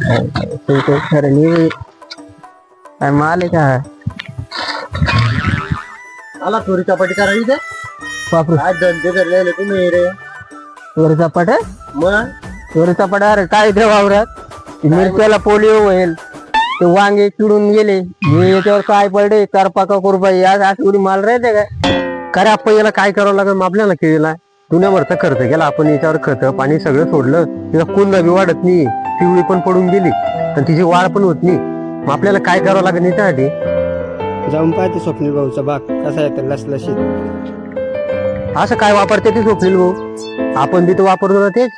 खरं नाही काय माल आहे का आला चोरी चपाटी करायची ते बापरे आज धंदे धरलेले तुम्ही रे चोरीचा पट मग चोरीचा पट अरे काय ते वावरात मिरच्याला पोलिओ होईल ते वांगे चिडून गेले हे याच्यावर काय पडले करपा का कुरपाई आज अशी माल राहते काय खरे आपण याला काय करावं लागेल आपल्याला केळीला दुनियाभरचा खर्च केला आपण याच्यावर खत पाणी सगळं सोडलं तिला कुंदा बी वाढत नाही पिवळी पण पडून गेली आणि तिची वाढ पण होत नाही मग आपल्याला काय करावं लागेल याच्यासाठी जाऊन पाहते स्वप्नील भाऊचा बाग कसा आहे तर लसलशीत असं काय वापरते ते स्वप्नील भाऊ आपण बी तर वापरतो ना तेच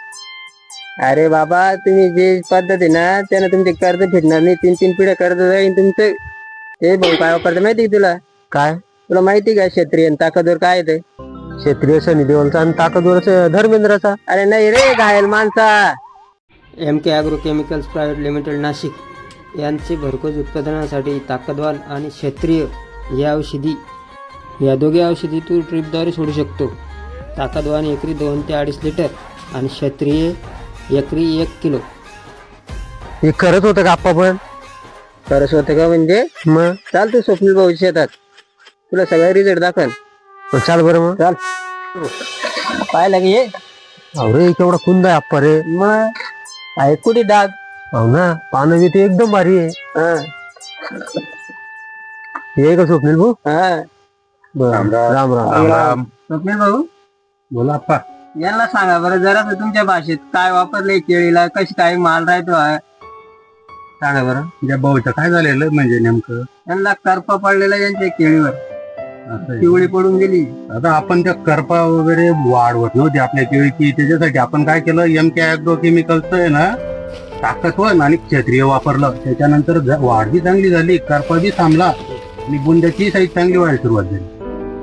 अरे बाबा तुम्ही जे पद्धत आहे ना त्यानं तुमचे कर्ज फिटणार नाही 3-3 पिढ्या कर्ज जाईल तुमचं ते भाऊ काय वापरते माहिती का तुला काय तुला माहिती का क्षेत्रीय ताकदवर काय ते क्षेत्रीय सनी देवलचा आणि ताकदवर धर्मेंद्रचा अरे नाही रे घायल माणसा MK agro chemicals private limited Nashik यांचे भरघोस उत्पादनासाठी ताकदवान आणि क्षेत्रीय या औषधी या दोघे औषधी तू ट्रिपद्वारे सोडू शकतो. ताकदवान एकरी 2 ते 2.5 लिटर आणि क्षेत्रीय एकरी 1 किलो. हे करत होतं का आप्पा पण खरंच होतं का म्हणजे मग चाल तू स्वप्नील भाऊ शेतात तुला सगळा रिझल्ट दाखल चाल बरं मग चाल पाहायला ये अरे केवढा कुंद आहे आप्पा रे मग आहे कुठे डाग हो ना पानं बी ते एकदम भारी आहे हा हे का स्वप्नील भाऊ हा बरं राम राम स्वप्नील भाऊ बोला आप्पा यांना सांगा बरं जरा तुमच्या भाषेत काय वापरलंय केळीला कशी काय माल राहतो सांगा बरं त्या भाऊचं काय झालेलं म्हणजे नेमकं यांना करपा पडलेला यांच्या केळीवर पिवळी पडून गेली. आता आपण त्या करपा वगैरे वाढवत नव्हती आपल्या केळीची त्याच्यासाठी आपण काय केलं MK ॲग्रो केमिकलचं आहे ना ताकदवान आणि क्षेत्रीय वापरलं त्याच्यानंतर वाढ बी चांगली झाली करपा बी थांबला आणि बुंद्याची साईज चांगली व्हायला सुरुवात झाली.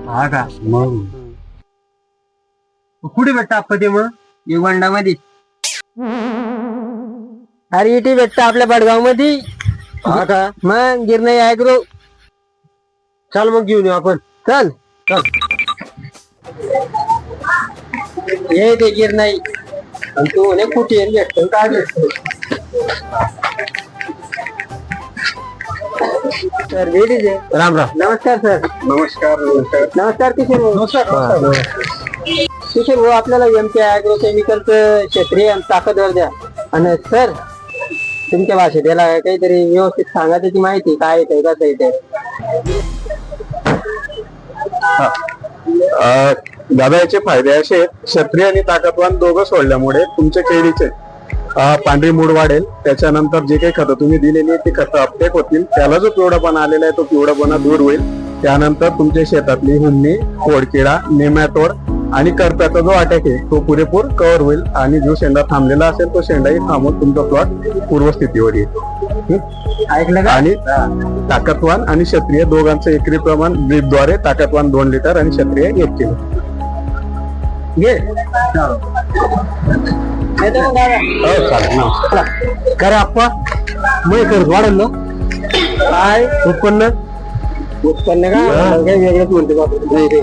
हा का मग कुठे भेटतं आप्पा ते मग युगंडामध्ये अरे इथे भेटतं आपल्या बडगाव मध्ये हा का मग गिरणाई ॲग्रो चाल मग घेऊन येऊ आपण चल हे ते गिरणाई आणि तू म्हणे कुठे भेटतो काय भेटतो सर लेडीज आहे. राम राम नमस्कार सर नमस्कार नमस्कार किशोर भाऊ किशोर भाऊ आपल्याला MK ॲग्रो केमिकलचं क्षेत्रीय आणि ताकदवर द्या आणि सर तुमच्या भाषेत याला काहीतरी व्यवस्थित सांगा त्याची माहिती काय येते कसं येते दादा याचे फायदे असे क्षत्रिय आणि ताकदवान दोघं सोडल्यामुळे तुमच्या केळीचे पांढरी मूड वाढेल त्याच्यानंतर जे काही खतं तुम्ही दिलेली आहेत ती खतं अपटेक होतील त्याला जो पिवळापणा आलेला आहे तो पिवळापणा दूर होईल त्यानंतर तुमच्या शेतातली हुन्नी खोडकिडा नेमॅटोड आणि करप्याचा जो अटॅक आहे तो पुरेपूर कव्हर होईल आणि जो शेंडा थांबलेला असेल तो शेंडाही थांबून तुमचा प्लॉट पूर्वस्थितीवर येईल. ऐकलं का आणि ताकदवान आणि क्षत्रिय दोघांचं एकरी प्रमाण ड्रीपद्वारे ताकदवान 2 लिटर आणि क्षत्रिय 1 किलो घे येतो मग दादा. हो चालेल. खरे आप्पा मग खर्च वाढेल ना काय उत्पन्न उत्पन्न का काही वेगळंच म्हणते बाबा नाही रे.